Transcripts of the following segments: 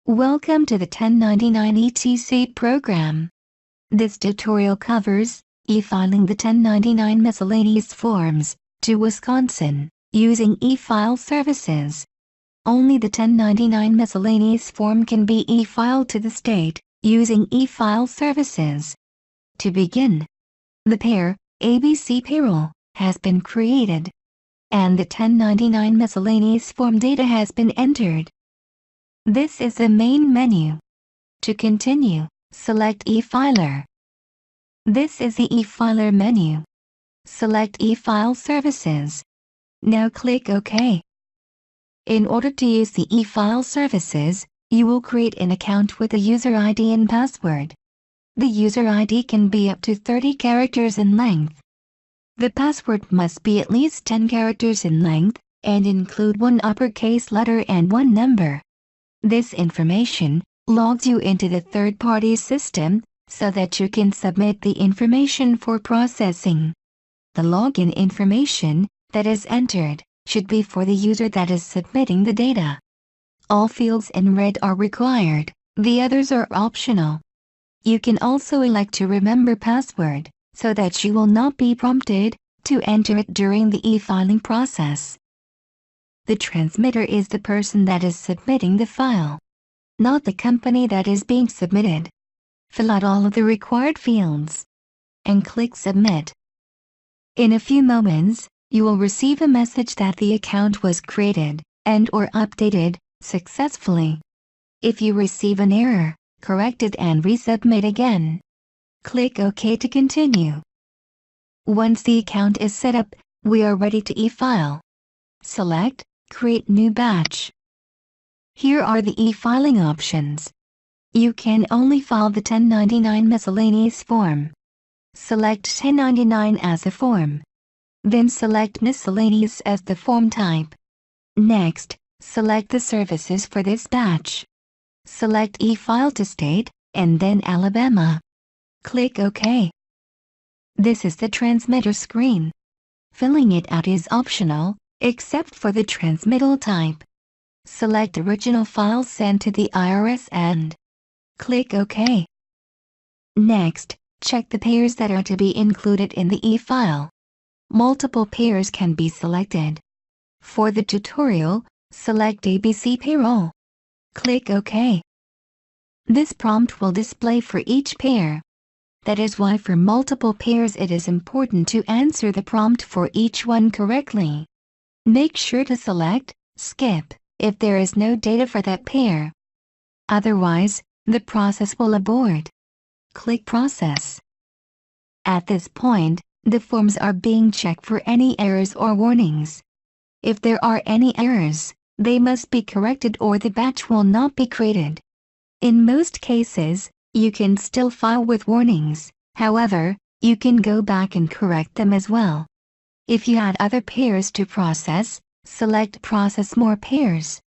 Welcome to the 1099 ETC program. This tutorial covers e-filing the 1099 miscellaneous forms to Wisconsin using e-file services. Only the 1099 miscellaneous form can be e-filed to the state using e-file services. To begin, the pair ABC payroll has been created, and the 1099 miscellaneous form data has been entered. This is the main menu. To continue, select e-filer. This is the e-filer menu. Select e-file services. Now click OK. In order to use the e-file services, you will create an account with a user ID and password. The user ID can be up to 30 characters in length. The password must be at least 10 characters in length, and include one uppercase letter and one number. This information logs you into the third-party system so that you can submit the information for processing. The login information that is entered should be for the user that is submitting the data. All fields in red are required, the others are optional. You can also elect to remember password so that you will not be prompted to enter it during the e-filing process. The transmitter is the person that is submitting the file, not the company that is being submitted. Fill out all of the required fields and click Submit. In a few moments, you will receive a message that the account was created and/or updated successfully. If you receive an error, correct it and resubmit again. Click OK to continue. Once the account is set up, we are ready to e-file. Select Create New Batch. Here are the e-filing options. You can only file the 1099 miscellaneous form. Select 1099 as a form. Then select miscellaneous as the form type. Next, select the services for this batch. Select e-file to state, and then Alabama. Click OK. This is the transmitter screen. Filling it out is optional, except for the transmittal type. Select original file sent to the IRS and click OK. Next, check the pairs that are to be included in the e-file. Multiple pairs can be selected. For the tutorial, select ABC payroll. Click OK. This prompt will display for each pair. That is why for multiple pairs it is important to answer the prompt for each one correctly. Make sure to select Skip if there is no data for that pair. Otherwise, the process will abort. Click Process. At this point, the forms are being checked for any errors or warnings. If there are any errors, they must be corrected or the batch will not be created. In most cases, you can still file with warnings, however, you can go back and correct them as well. If you had other pairs to process, select Process More Pairs.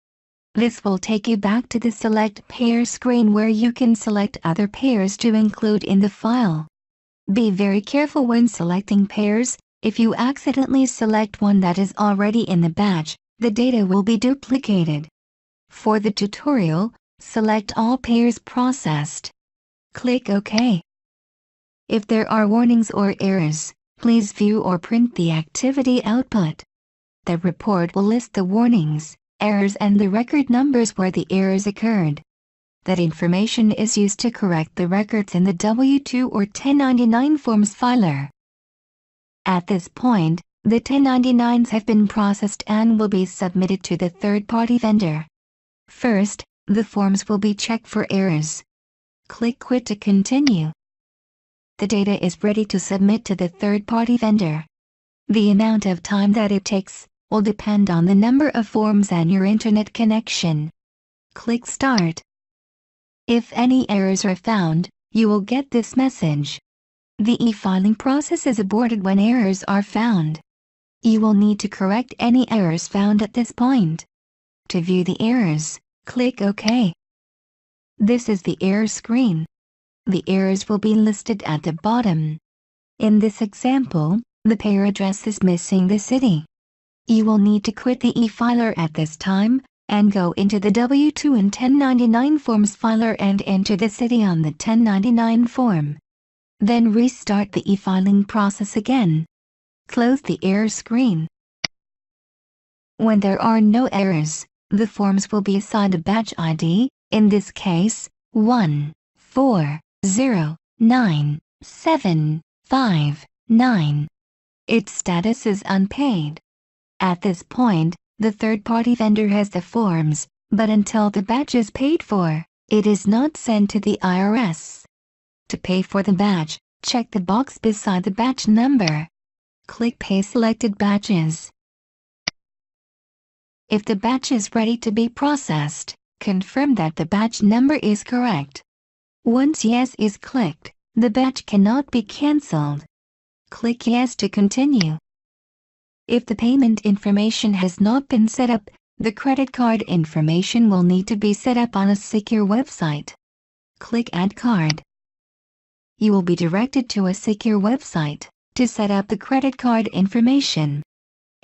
This will take you back to the Select Pair screen where you can select other pairs to include in the file. Be very careful when selecting pairs. If you accidentally select one that is already in the batch, the data will be duplicated. For the tutorial, select All Pairs Processed. Click OK. If there are warnings or errors, please view or print the activity output. The report will list the warnings, errors and the record numbers where the errors occurred. That information is used to correct the records in the W-2 or 1099 forms filer. At this point, the 1099s have been processed and will be submitted to the third-party vendor. First, the forms will be checked for errors. Click Quit to continue. The data is ready to submit to the third-party vendor. The amount of time that it takes will depend on the number of forms and your internet connection. Click Start. If any errors are found, you will get this message. The e-filing process is aborted when errors are found. You will need to correct any errors found at this point. To view the errors, click OK. This is the error screen. The errors will be listed at the bottom. In this example, the pair address is missing the city. You will need to quit the e-filer at this time, and go into the W-2 and 1099 forms filer and enter the city on the 1099 form. Then restart the e-filing process again. Close the error screen. When there are no errors, the forms will be assigned a batch ID, in this case, 1409759. Its status is unpaid. At this point, the third-party vendor has the forms, but until the batch is paid for, it is not sent to the IRS. To pay for the batch, check the box beside the batch number. Click Pay Selected Batches. If the batch is ready to be processed, confirm that the batch number is correct. Once Yes is clicked, the batch cannot be cancelled. Click Yes to continue. If the payment information has not been set up, the credit card information will need to be set up on a secure website. Click Add Card. You will be directed to a secure website to set up the credit card information.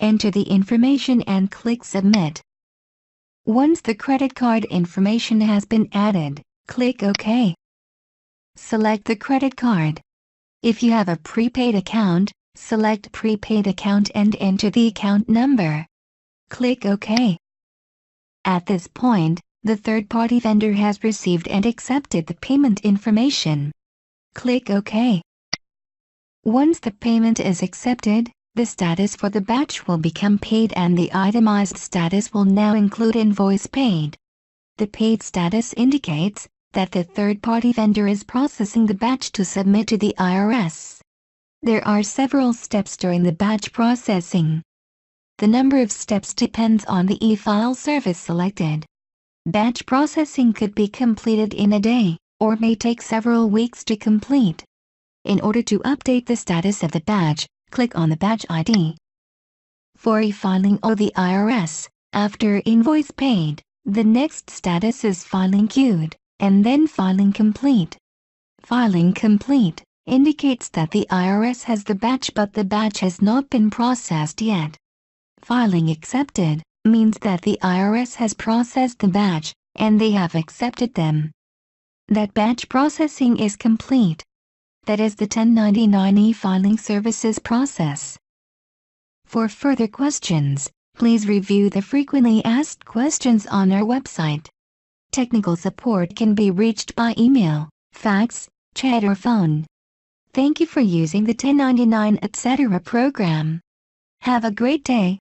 Enter the information and click Submit. Once the credit card information has been added, click OK. Select the credit card. If you have a prepaid account, select Prepaid Account and enter the account number. Click OK. At this point, the third-party vendor has received and accepted the payment information. Click OK. Once the payment is accepted, the status for the batch will become paid and the itemized status will now include invoice paid. The paid status indicates that the third-party vendor is processing the batch to submit to the IRS. There are several steps during the batch processing. The number of steps depends on the e-file service selected. Batch processing could be completed in a day, or may take several weeks to complete. In order to update the status of the batch, click on the batch ID. For e-filing or the IRS, after invoice paid, the next status is filing queued, and then filing complete. Filing complete indicates that the IRS has the batch but the batch has not been processed yet. Filing accepted means that the IRS has processed the batch, and they have accepted them. That batch processing is complete. That is the 1099 e-filing services process. For further questions, please review the frequently asked questions on our website. Technical support can be reached by email, fax, chat or phone. Thank you for using the 1099 etc. program. Have a great day.